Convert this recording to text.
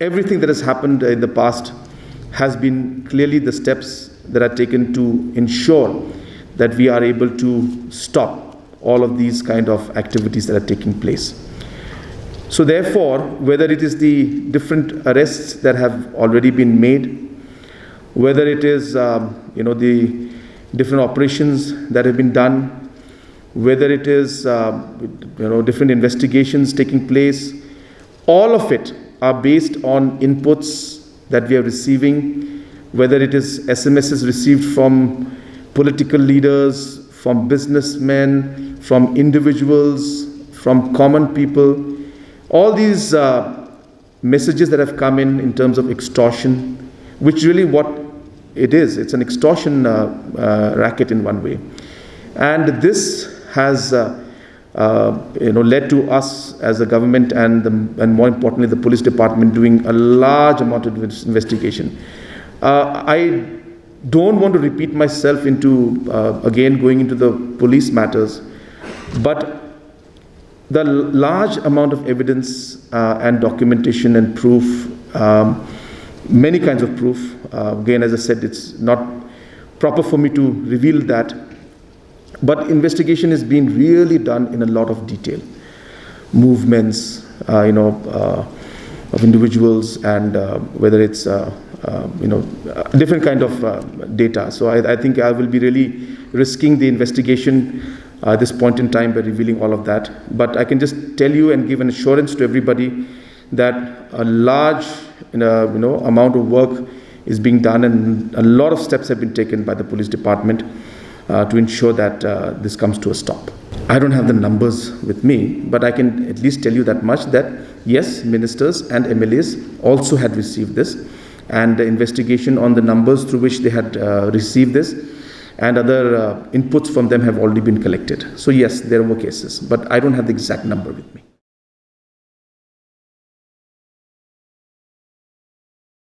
everything that has happened in the past has been clearly the steps that are taken to ensure that we are able to stop all of these kind of activities that are taking place. So therefore, whether it is the different arrests that have already been made, whether it is the different operations that have been done, whether it is different investigations taking place, all of it are based on inputs that we are receiving, whether it is SMSs received from political leaders, from businessmen, from individuals, from common people. All these messages that have come in terms of extortion, which really what it is, it's an extortion racket in one way. And this has led to us as a government and more importantly the police department doing a large amount of investigation. I don't want to repeat myself into again going into the police matters, but the large amount of evidence and documentation and proof, many kinds of proof, again as I said, it's not proper for me to reveal that, but investigation is being really done in a lot of detail. Movements, of individuals, and whether it's different kind of data. So I think I will be really risking the investigation at this point in time by revealing all of that. But I can just tell you and give an assurance to everybody that a large amount of work is being done, and a lot of steps have been taken by the police department to ensure that this comes to a stop. I don't have the numbers with me, but I can at least tell you that much, that yes, ministers and MLAs also had received this, and the investigation on the numbers through which they had received this and other inputs from them have already been collected. So yes, there were cases, but I don't have the exact number with me.